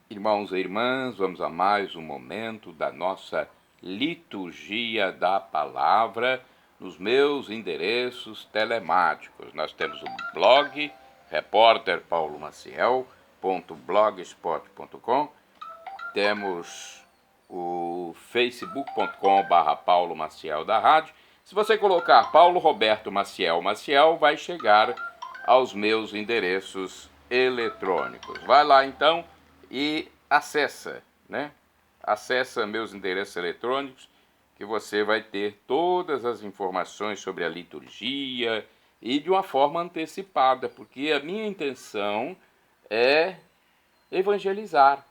Irmãos e irmãs, vamos a mais um momento da nossa liturgia da palavra nos meus endereços telemáticos. Nós temos o blog repórterpaulomaciel.blogspot.com, temos o facebook.com/Paulo Maciel da Rádio. Se você colocar Paulo Roberto Maciel Maciel, vai chegar aos meus endereços eletrônicos. Vai lá então e acessa, né? Acessa meus endereços eletrônicos, que você vai ter todas as informações sobre a liturgia e de uma forma antecipada, porque a minha intenção é evangelizar.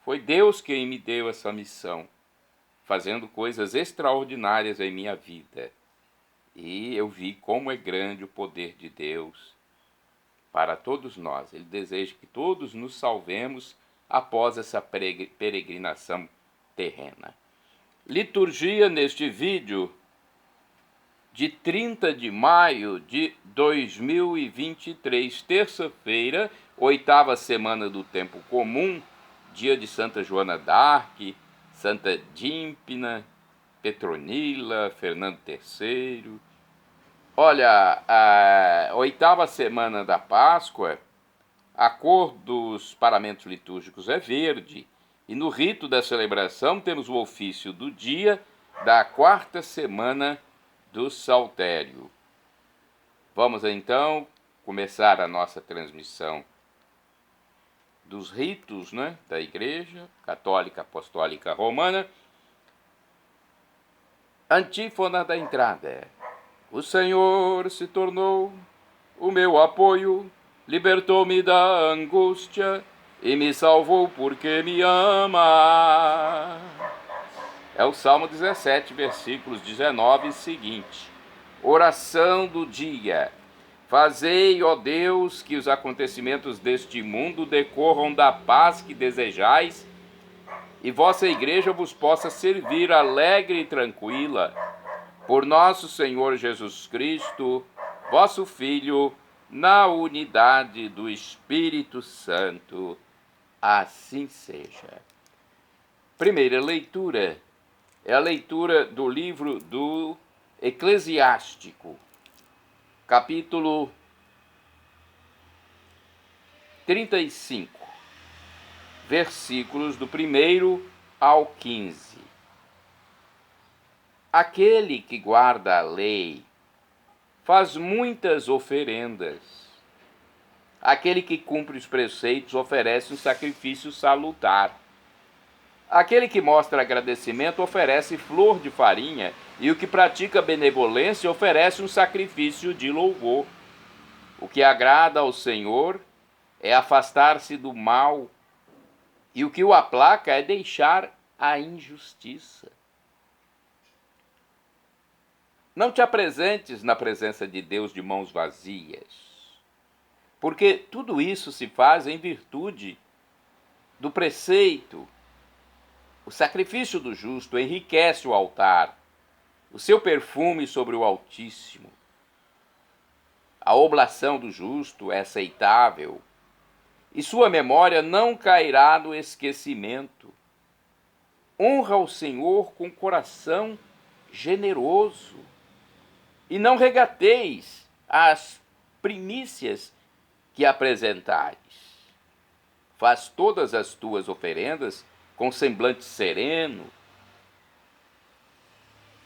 Foi Deus quem me deu essa missão, fazendo coisas extraordinárias em minha vida. E eu vi como é grande o poder de Deus para todos nós. Ele deseja que todos nos salvemos após essa peregrinação terrena. Liturgia neste vídeo de 30 de maio de 2023, terça-feira, 8ª semana do Tempo Comum, dia de Santa Joana d'Arc, Santa Dímpina, Petronila, Fernando III. Olha, a 8ª semana da Páscoa, a cor dos paramentos litúrgicos é verde, e no rito da celebração temos o ofício do dia da 4ª semana do Saltério. Vamos então começar a nossa transmissão dos ritos, né, da Igreja Católica Apostólica Romana. Antífona da entrada. O Senhor se tornou o meu apoio, libertou-me da angústia e me salvou porque me ama. É o Salmo 17, versículos 19 e seguinte. Oração do dia. Fazei, ó Deus, que os acontecimentos deste mundo decorram da paz que desejais, e vossa igreja vos possa servir alegre e tranquila, por nosso Senhor Jesus Cristo, vosso Filho, na unidade do Espírito Santo. Assim seja. Primeira leitura é a leitura do livro do Eclesiástico, capítulo 35, versículos do 1º ao 15. Aquele que guarda a lei faz muitas oferendas. Aquele que cumpre os preceitos oferece um sacrifício salutar. Aquele que mostra agradecimento oferece flor de farinha, e o que pratica benevolência oferece um sacrifício de louvor. O que agrada ao Senhor é afastar-se do mal, e o que o aplaca é deixar a injustiça. Não te apresentes na presença de Deus de mãos vazias, porque tudo isso se faz em virtude do preceito. O sacrifício do justo enriquece o altar, o seu perfume sobre o Altíssimo. A oblação do justo é aceitável, e sua memória não cairá no esquecimento. Honra o Senhor com coração generoso, e não regateis as primícias que apresentais. Faz todas as tuas oferendas com semblante sereno,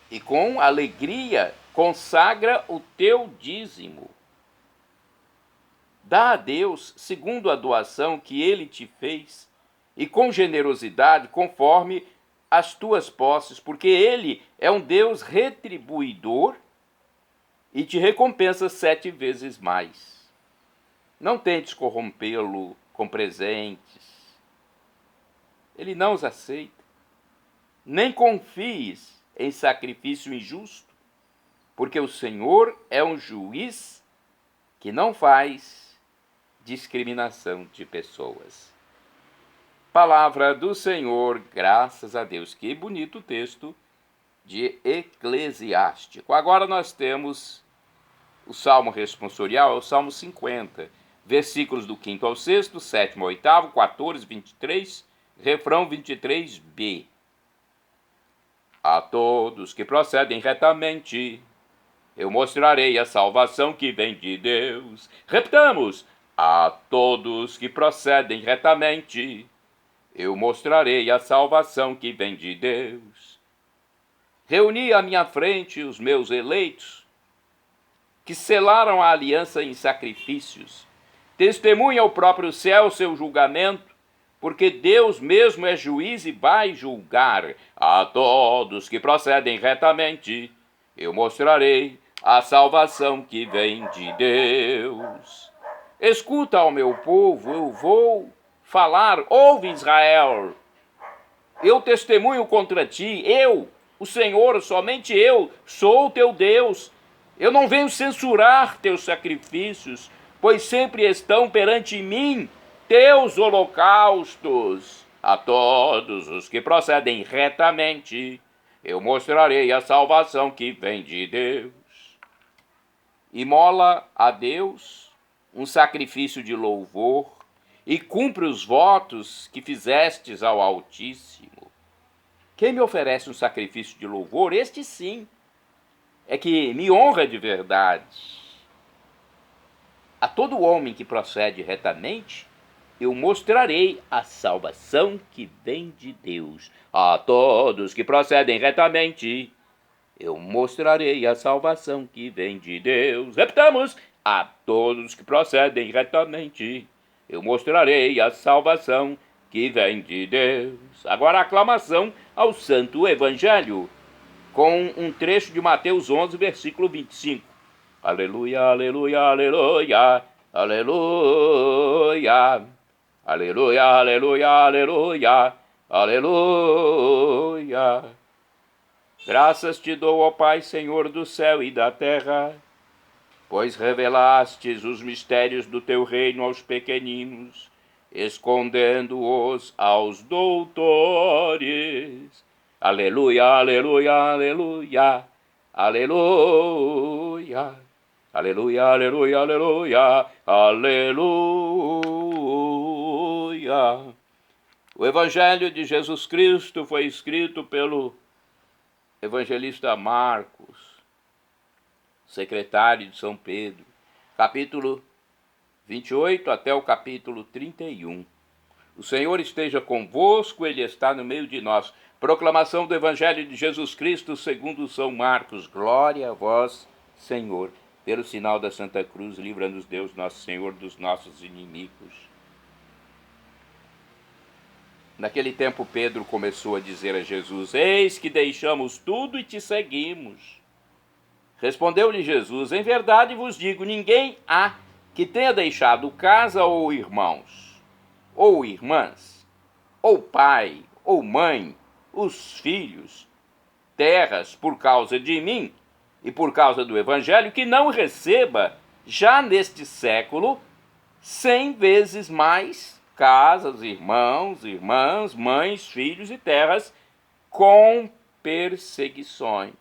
e com alegria consagra o teu dízimo. Dá a Deus segundo a doação que Ele te fez, e com generosidade conforme as tuas posses, porque Ele é um Deus retribuidor e te recompensa 7 vezes mais. Não tentes corrompê-lo com presentes. Ele não os aceita. Nem confies em sacrifício injusto, porque o Senhor é um juiz que não faz discriminação de pessoas. Palavra do Senhor, graças a Deus. Que bonito texto de Eclesiástico. Agora nós temos o Salmo responsorial, é o Salmo 50, versículos do 5º ao 6º, 7º ao 8º, 14, 23 Refrão 23b. A todos que procedem retamente, eu mostrarei a salvação que vem de Deus. Repitamos: a todos que procedem retamente, eu mostrarei a salvação que vem de Deus. Reuni à minha frente os meus eleitos, que selaram a aliança em sacrifícios. Testemunha o próprio céu seu julgamento, porque Deus mesmo é juiz e vai julgar. A todos que procedem retamente, eu mostrarei a salvação que vem de Deus. Escuta, ó meu povo, eu vou falar. Ouve, Israel, eu testemunho contra ti, eu, o Senhor, somente eu, sou o teu Deus. Eu não venho censurar teus sacrifícios, pois sempre estão perante mim teus holocaustos. A todos os que procedem retamente, eu mostrarei a salvação que vem de Deus. Imola a Deus um sacrifício de louvor e cumpre os votos que fizestes ao Altíssimo. Quem me oferece um sacrifício de louvor, este sim, é que me honra de verdade. A todo homem que procede retamente, eu mostrarei a salvação que vem de Deus. A todos que procedem retamente, eu mostrarei a salvação que vem de Deus. Repitamos: a todos que procedem retamente, eu mostrarei a salvação que vem de Deus. Agora a aclamação ao Santo Evangelho, com um trecho de Mateus 11, versículo 25. Aleluia, aleluia, aleluia, aleluia. Aleluia, aleluia, aleluia, aleluia. Graças te dou, ó Pai, Senhor do céu e da terra, pois revelastes os mistérios do teu reino aos pequeninos, escondendo-os aos doutores. Aleluia, aleluia, aleluia, aleluia. Aleluia, aleluia, aleluia, aleluia. O Evangelho de Jesus Cristo foi escrito pelo evangelista Marcos, secretário de São Pedro, capítulo 28 até o capítulo 31. O Senhor esteja convosco, Ele está no meio de nós. Proclamação do Evangelho de Jesus Cristo segundo São Marcos. Glória a vós, Senhor. Pelo sinal da Santa Cruz, livra-nos Deus, nosso Senhor, dos nossos inimigos. Naquele tempo, Pedro começou a dizer a Jesus: eis que deixamos tudo e te seguimos. Respondeu-lhe Jesus: em verdade vos digo, ninguém há que tenha deixado casa ou irmãos, ou irmãs, ou pai, ou mãe, os filhos, terras, por causa de mim, e por causa do Evangelho, que não receba, já neste século, 100 vezes mais casas, irmãos, irmãs, mães, filhos e terras, com perseguições.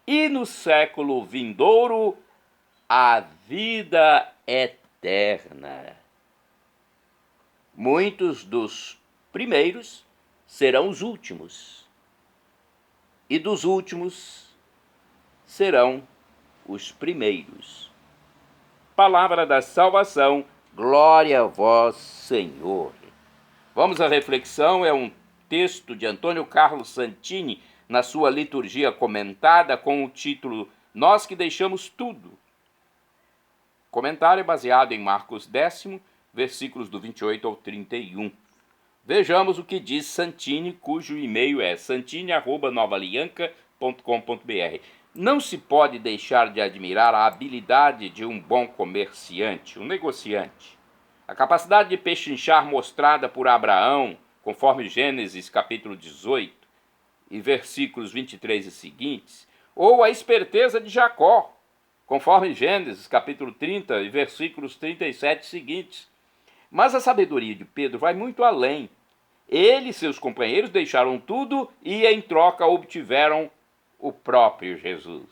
E no século vindouro, a vida eterna. Muitos dos primeiros serão os últimos, e dos últimos serão os primeiros. Palavra da salvação, glória a vós, Senhor. Vamos à reflexão, é um texto de Antônio Carlos Santini, na sua liturgia comentada, com o título Nós que deixamos tudo. Comentário baseado em Marcos 10, versículos do 28 ao 31. Vejamos o que diz Santini, cujo e-mail é santini@novaalianca.com.br. Não se pode deixar de admirar a habilidade de um bom comerciante, um negociante. A capacidade de pechinchar mostrada por Abraão, conforme Gênesis capítulo 18 e versículos 23 e seguintes, ou a esperteza de Jacó, conforme Gênesis capítulo 30 e versículos 37 e seguintes. Mas a sabedoria de Pedro vai muito além. Ele e seus companheiros deixaram tudo e, em troca, obtiveram o próprio Jesus.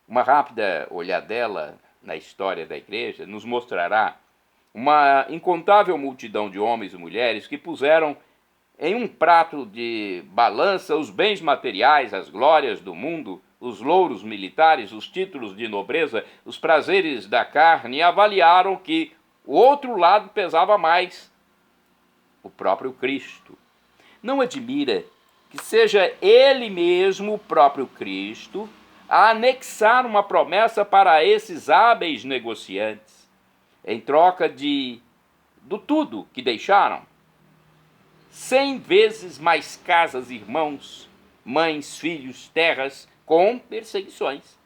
Uma rápida olhadela na história da igreja nos mostrará uma incontável multidão de homens e mulheres que puseram em um prato de balança os bens materiais, as glórias do mundo, os louros militares, os títulos de nobreza, os prazeres da carne, e avaliaram que o outro lado pesava mais, o próprio Cristo. Não admira que seja ele mesmo, o próprio Cristo, a anexar uma promessa para esses hábeis negociantes, em troca do tudo que deixaram. 100 vezes mais casas, irmãos, mães, filhos, terras, com perseguições.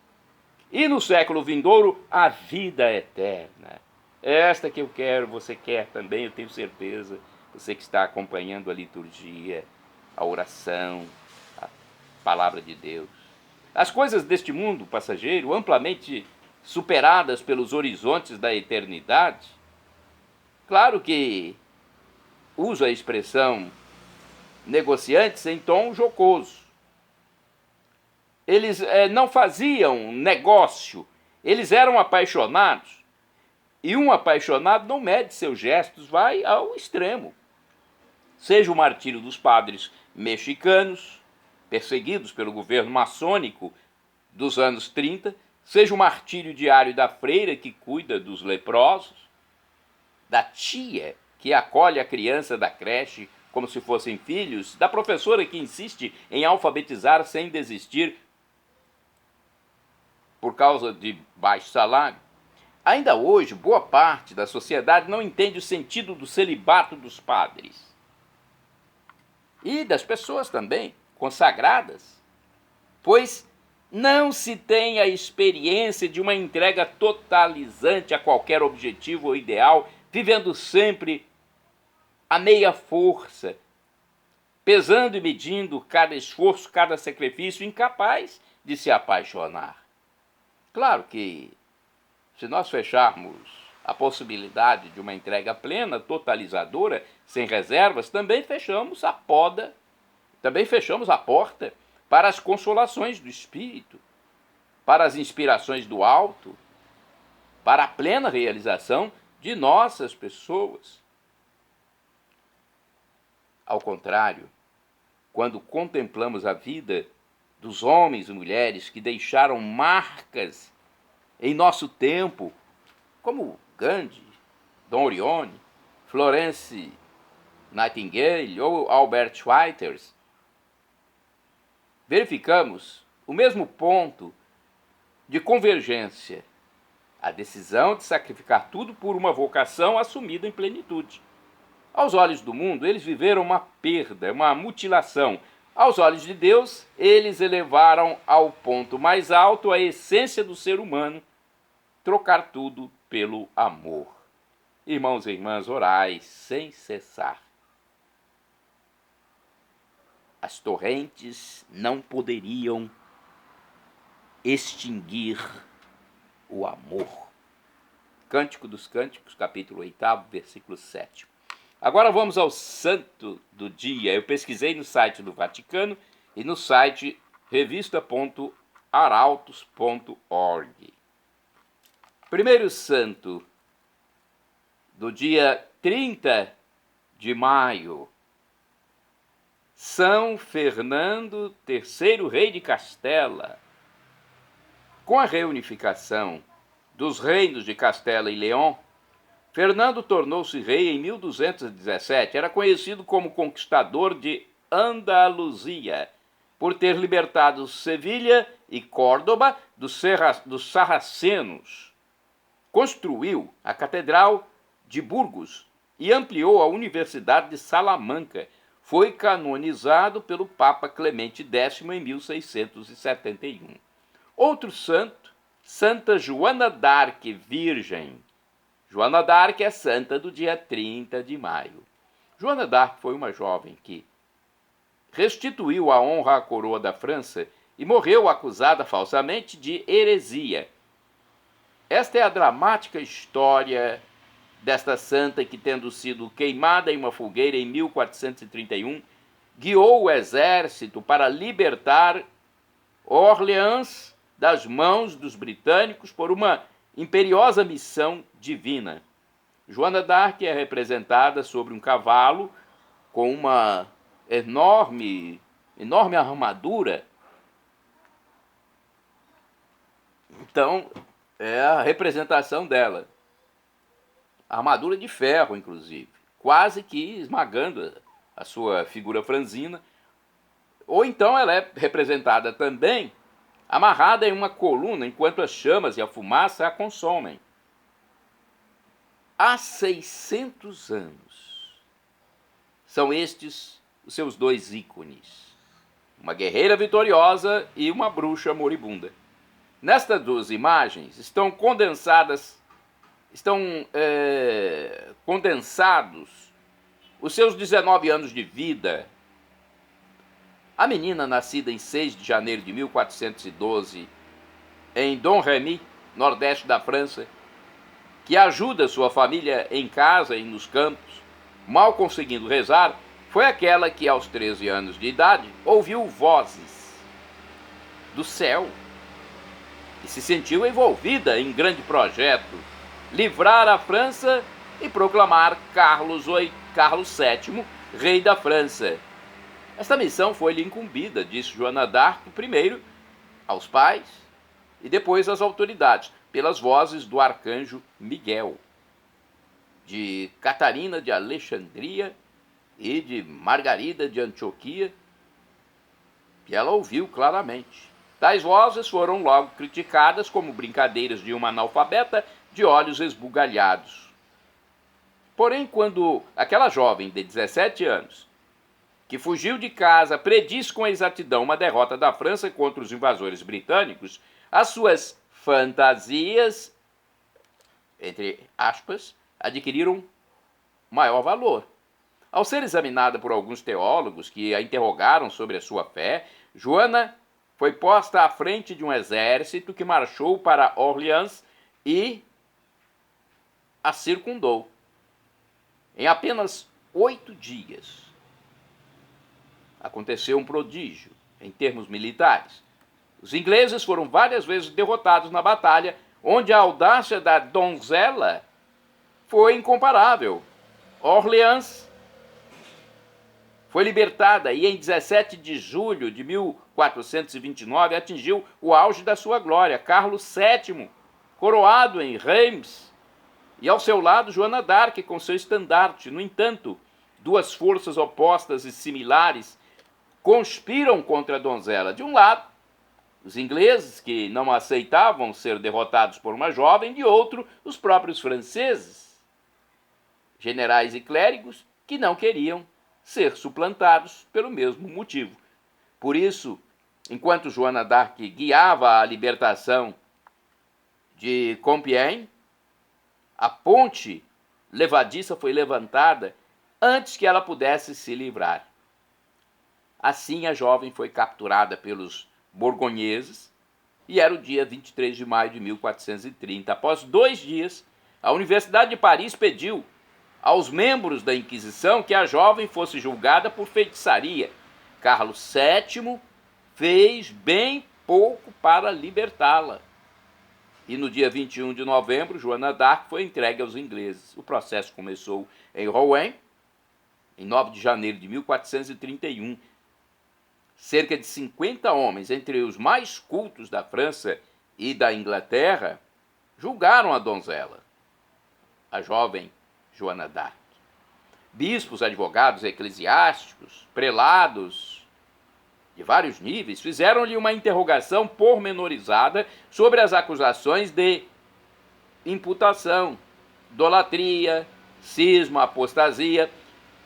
E no século vindouro, a vida eterna. Esta que eu quero, você quer também, eu tenho certeza. Você que está acompanhando a liturgia, a oração, a palavra de Deus. As coisas deste mundo passageiro, amplamente superadas pelos horizontes da eternidade, claro que uso a expressão negociantes em tom jocoso. Eles não faziam negócio, eles eram apaixonados. E um apaixonado não mede seus gestos, vai ao extremo. Seja o martírio dos padres mexicanos, perseguidos pelo governo maçônico dos anos 30, seja o martírio diário da freira que cuida dos leprosos, da tia que acolhe a criança da creche como se fossem filhos, da professora que insiste em alfabetizar sem desistir por causa de baixo salário. Ainda hoje, boa parte da sociedade não entende o sentido do celibato dos padres. E das pessoas também, consagradas, pois não se tem a experiência de uma entrega totalizante a qualquer objetivo ou ideal, vivendo sempre a meia força, pesando e medindo cada esforço, cada sacrifício, incapaz de se apaixonar. Claro que, se nós fecharmos a possibilidade de uma entrega plena, totalizadora, sem reservas, também fechamos a porta para as consolações do Espírito, para as inspirações do alto, para a plena realização de nossas pessoas. Ao contrário, quando contemplamos a vida dos homens e mulheres que deixaram marcas em nosso tempo, como Gandhi, Dom Orione, Florence Nightingale ou Albert Schweitzer, verificamos o mesmo ponto de convergência, a decisão de sacrificar tudo por uma vocação assumida em plenitude. Aos olhos do mundo, eles viveram uma perda, uma mutilação. Aos olhos de Deus, eles elevaram ao ponto mais alto a essência do ser humano, trocar tudo pelo amor. Irmãos e irmãs, orai sem cessar. As torrentes não poderiam extinguir o amor. Cântico dos Cânticos, capítulo 8, versículo 7. Agora vamos ao santo do dia. Eu pesquisei no site do Vaticano e no site revista.arautos.org. Primeiro santo do dia 30 de maio, São Fernando III, rei de Castela. Com a reunificação dos reinos de Castela e León, Fernando tornou-se rei em 1217. Era conhecido como conquistador de Andaluzia, por ter libertado Sevilha e Córdoba dos sarracenos. Construiu a Catedral de Burgos e ampliou a Universidade de Salamanca. Foi canonizado pelo Papa Clemente X em 1671. Outro santo, Santa Joana d'Arc, virgem. Joana d'Arc é santa do dia 30 de maio. Joana d'Arc foi uma jovem que restituiu a honra à coroa da França e morreu acusada falsamente de heresia. Esta é a dramática história desta santa que, tendo sido queimada em uma fogueira em 1431, guiou o exército para libertar Orleans das mãos dos britânicos por uma imperiosa missão divina. Joana d'Arc é representada sobre um cavalo com uma enorme armadura. Então, é a representação dela. Armadura de ferro, inclusive, quase que esmagando a sua figura franzina. Ou então ela é representada também amarrada em uma coluna enquanto as chamas e a fumaça a consomem. Há 600 anos. São estes os seus dois ícones. Uma guerreira vitoriosa e uma bruxa moribunda. Nestas duas imagens estão condensados os seus 19 anos de vida. A menina, nascida em 6 de janeiro de 1412, em Domremy, nordeste da França, que ajuda sua família em casa e nos campos, mal conseguindo rezar, foi aquela que, aos 13 anos de idade, ouviu vozes do céu e se sentiu envolvida em grande projeto, livrar a França e proclamar Carlos VII, rei da França. Esta missão foi-lhe incumbida, disse Joana d'Arc, primeiro aos pais e depois às autoridades, pelas vozes do arcanjo Miguel, de Catarina de Alexandria e de Margarida de Antioquia, que ela ouviu claramente. Tais vozes foram logo criticadas como brincadeiras de uma analfabeta de olhos esbugalhados. Porém, quando aquela jovem de 17 anos, que fugiu de casa, predisse com exatidão uma derrota da França contra os invasores britânicos, as suas fantasias, entre aspas, adquiriram maior valor. Ao ser examinada por alguns teólogos que a interrogaram sobre a sua fé, Joana foi posta à frente de um exército que marchou para Orleans e a circundou. Em apenas 8 dias, aconteceu um prodígio em termos militares. Os ingleses foram várias vezes derrotados na batalha, onde a audácia da donzela foi incomparável. Orleans foi libertada e em 17 de julho de 1429 atingiu o auge da sua glória. Carlos VII, coroado em Reims, e ao seu lado Joana d'Arc com seu estandarte. No entanto, duas forças opostas e similares conspiram contra a donzela. De um lado, os ingleses, que não aceitavam ser derrotados por uma jovem; de outro, os próprios franceses, generais e clérigos, que não queriam ser suplantados pelo mesmo motivo. Por isso, enquanto Joana d'Arc guiava a libertação de Compiègne, a ponte levadiça foi levantada antes que ela pudesse se livrar. Assim, a jovem foi capturada pelos borgonheses e era o dia 23 de maio de 1430. Após 2 dias, a Universidade de Paris pediu aos membros da Inquisição que a jovem fosse julgada por feitiçaria. Carlos VII fez bem pouco para libertá-la. E no dia 21 de novembro, Joana d'Arc foi entregue aos ingleses. O processo começou em Rouen, em 9 de janeiro de 1431. Cerca de 50 homens, entre os mais cultos da França e da Inglaterra, julgaram a donzela, a jovem Joana d'Arc. Bispos, advogados eclesiásticos, prelados de vários níveis fizeram-lhe uma interrogação pormenorizada sobre as acusações de imputação, idolatria, cisma, apostasia.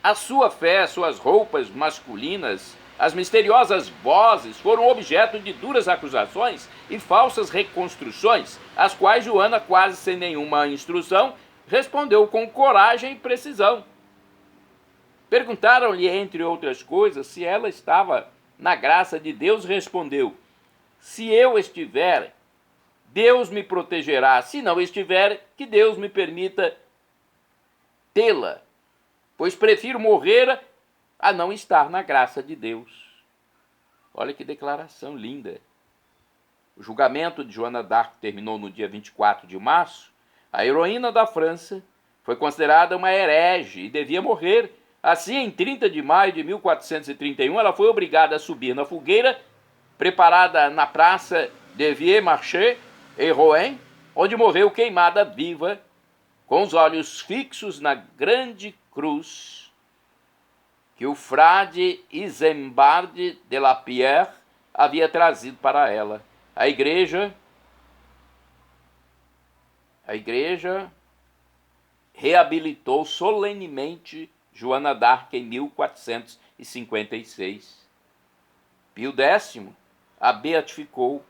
A sua fé, suas roupas masculinas, as misteriosas vozes foram objeto de duras acusações e falsas reconstruções, às quais Joana, quase sem nenhuma instrução, respondeu com coragem e precisão. Perguntaram-lhe, entre outras coisas, se ela estava na graça de Deus. Respondeu: se eu estiver, Deus me protegerá; se não estiver, que Deus me permita tê-la, pois prefiro morrer a não estar na graça de Deus. Olha que declaração linda. O julgamento de Joana d'Arc terminou no dia 24 de março. A heroína da França Foi considerada uma herege e devia morrer. Assim, em 30 de maio de 1431, ela foi obrigada a subir na fogueira preparada na praça de Vieux-Marché, em Rouen, onde morreu queimada viva, com os olhos fixos na grande cruz que o frade Isambard de la Pierre havia trazido para ela. A igreja reabilitou solenemente Joana d'Arc em 1456. Pio X a beatificou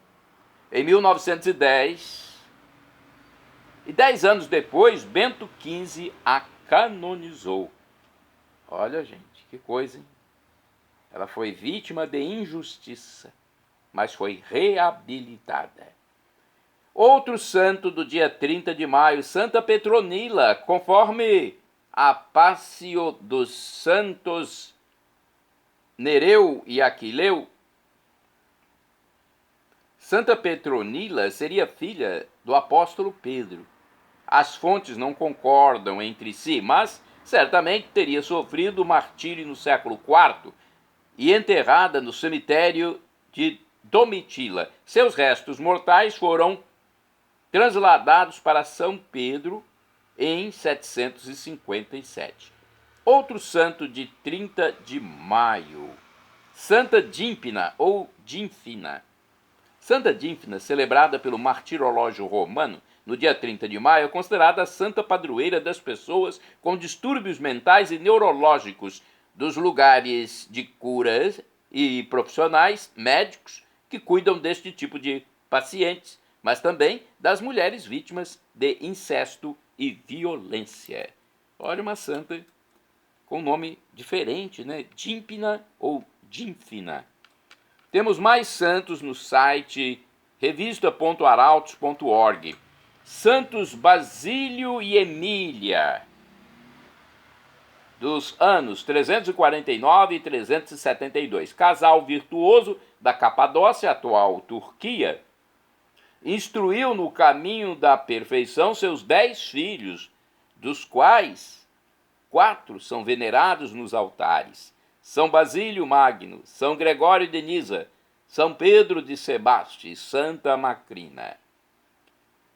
em 1910 e 10 anos depois Bento XV a canonizou. Olha, gente, que coisa, hein? Ela foi vítima de injustiça, mas foi reabilitada. Outro santo do dia 30 de maio, Santa Petronila, conforme a Passio dos Santos Nereu e Aquileu. Santa Petronila seria filha do apóstolo Pedro. As fontes não concordam entre si, mas certamente teria sofrido martírio no século IV e enterrada no cemitério de Domitila. Seus restos mortais foram transladados para São Pedro em 757. Outro santo de 30 de maio, Santa Dínfina ou Dínfina. Santa Dínfina, celebrada pelo martirológio romano no dia 30 de maio, é considerada a santa padroeira das pessoas com distúrbios mentais e neurológicos, dos lugares de curas e profissionais médicos que cuidam deste tipo de pacientes, mas também das mulheres vítimas de incesto e violência. Olha, uma santa com nome diferente, né? Dínfina ou Dínfina. Temos mais santos no site revista.arautos.org. Santos Basílio e Emília, dos anos 349 e 372. Casal virtuoso da Capadócia, atual Turquia, instruiu no caminho da perfeição seus 10 filhos, dos quais 4 são venerados nos altares: São Basílio Magno, São Gregório de Nisa, São Pedro de Sebaste e Santa Macrina.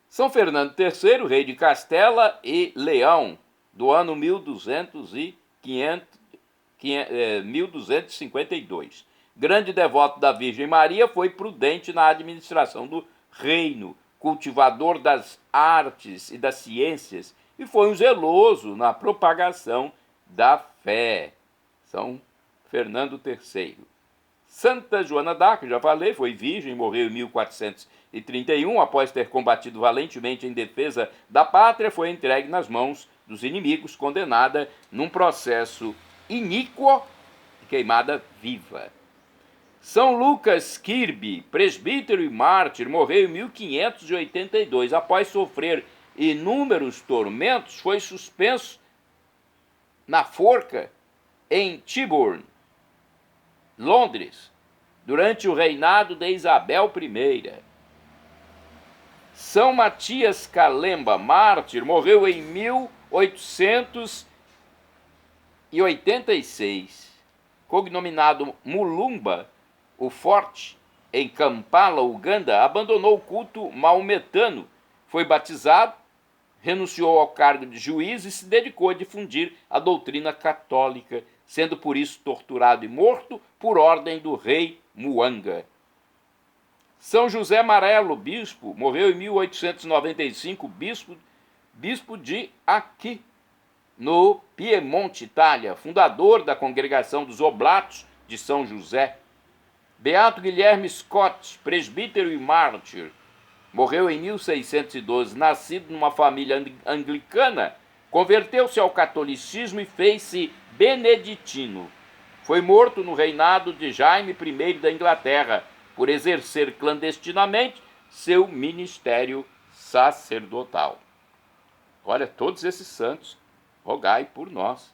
São Fernando III, rei de Castela e Leão, do ano 1252. Grande devoto da Virgem Maria, foi prudente na administração do reino, cultivador das artes e das ciências, e foi um zeloso na propagação da fé. São Fernando III. Santa Joana d'Arc, já falei, foi virgem, morreu em 1431, após ter combatido valentemente em defesa da pátria, foi entregue nas mãos dos inimigos, condenada num processo iníquo e queimada viva. São Lucas Kirby, presbítero e mártir, morreu em 1582. Após sofrer inúmeros tormentos, foi suspenso na forca em Tyburn, Londres, durante o reinado de Isabel I. São Matias Calemba, mártir, morreu em 1886. Cognominado Mulumba, o Forte, em Kampala, Uganda, abandonou o culto maometano, foi batizado, renunciou ao cargo de juiz e se dedicou a difundir a doutrina católica, sendo por isso torturado e morto por ordem do rei Muanga. São José Amarelo, bispo, morreu em 1895, bispo de Aqui, no Piemonte, Itália, fundador da congregação dos Oblatos de São José. Beato Guilherme Scott, presbítero e mártir, morreu em 1612, nascido numa família anglicana, converteu-se ao catolicismo e fez-se beneditino. Foi morto no reinado de Jaime I da Inglaterra, por exercer clandestinamente seu ministério sacerdotal. Olha, todos esses santos, rogai por nós.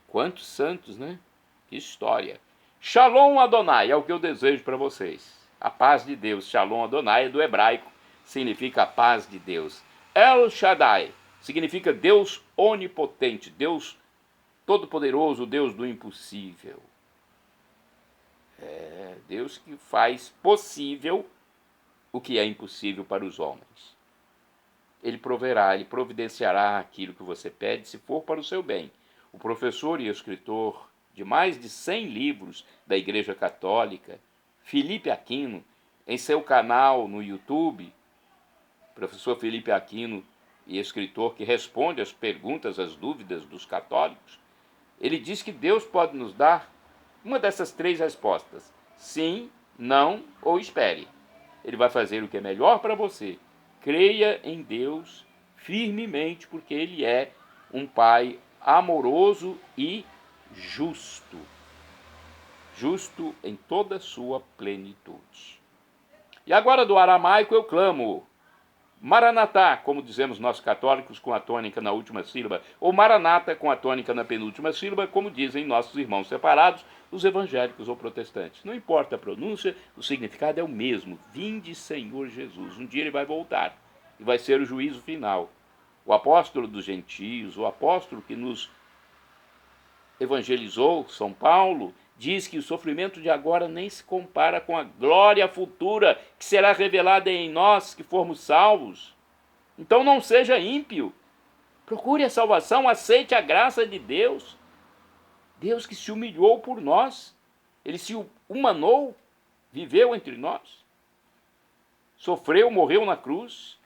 Quantos santos, né? Que história. Shalom Adonai é o que eu desejo para vocês. A paz de Deus. Shalom Adonai é do hebraico, significa a paz de Deus. El Shaddai significa Deus onipotente, Deus todo-poderoso, Deus do impossível. É Deus que faz possível o que é impossível para os homens. Ele proverá, ele providenciará aquilo que você pede, se for para o seu bem. O professor e escritor de mais de 100 livros da Igreja Católica, Felipe Aquino, em seu canal no YouTube, professor Felipe Aquino, e escritor que responde às perguntas, às dúvidas dos católicos, ele diz que Deus pode nos dar uma dessas 3 respostas: sim, não ou espere. Ele vai fazer o que é melhor para você. Creia em Deus firmemente, porque Ele é um Pai amoroso e justo. Justo em toda a sua plenitude. E agora do aramaico eu clamo: Maranatá, como dizemos nós católicos, com a tônica na última sílaba, ou Maranata com a tônica na penúltima sílaba, como dizem nossos irmãos separados, os evangélicos ou protestantes. Não importa a pronúncia, o significado é o mesmo. Vinde, Senhor Jesus. Um dia ele vai voltar e vai ser o juízo final. O apóstolo dos gentios, o apóstolo que nos evangelizou, São Paulo, diz que o sofrimento de agora nem se compara com a glória futura que será revelada em nós que formos salvos. Então não seja ímpio. Procure a salvação, aceite a graça de Deus. Deus que se humilhou por nós. Ele se humanou, viveu entre nós. Sofreu, morreu na cruz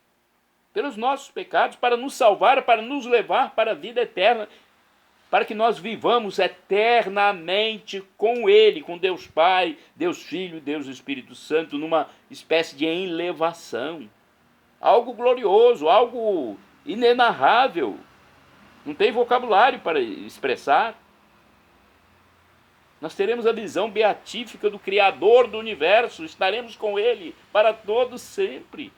pelos nossos pecados, para nos salvar, para nos levar para a vida eterna, para que nós vivamos eternamente com Ele, com Deus Pai, Deus Filho, Deus Espírito Santo, numa espécie de elevação. Algo glorioso, algo inenarrável. Não tem vocabulário para expressar. Nós teremos a visão beatífica do Criador do universo, estaremos com Ele para todo sempre.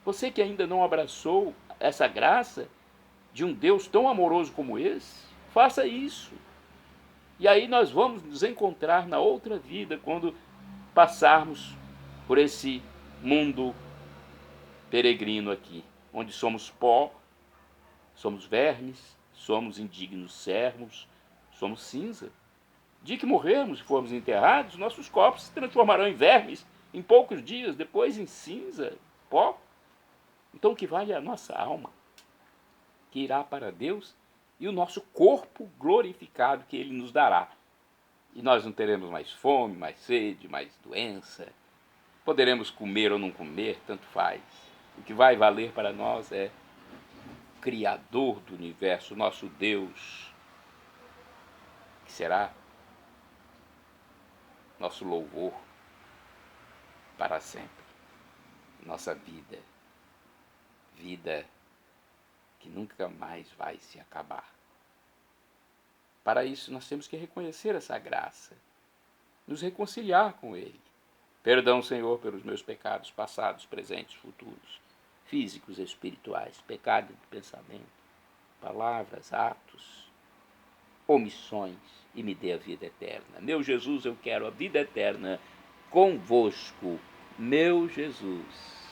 Você que ainda não abraçou essa graça de um Deus tão amoroso como esse, faça isso. E aí nós vamos nos encontrar na outra vida, quando passarmos por esse mundo peregrino aqui, onde somos pó, somos vermes, somos indignos servos, somos cinza. De que morrermos e formos enterrados, nossos corpos se transformarão em vermes em poucos dias, depois em cinza, pó. Então o que vale é a nossa alma, que irá para Deus, e o nosso corpo glorificado que Ele nos dará. E nós não teremos mais fome, mais sede, mais doença. Poderemos comer ou não comer, tanto faz. O que vai valer para nós é o Criador do universo, nosso Deus, que será nosso louvor para sempre. Nossa vida, vida que nunca mais vai se acabar. Para isso nós temos que reconhecer essa graça, nos reconciliar com Ele. Perdão, Senhor, pelos meus pecados passados, presentes, futuros, físicos, espirituais, pecado de pensamento, palavras, atos, omissões, e me dê a vida eterna. Meu Jesus, eu quero a vida eterna convosco, meu Jesus.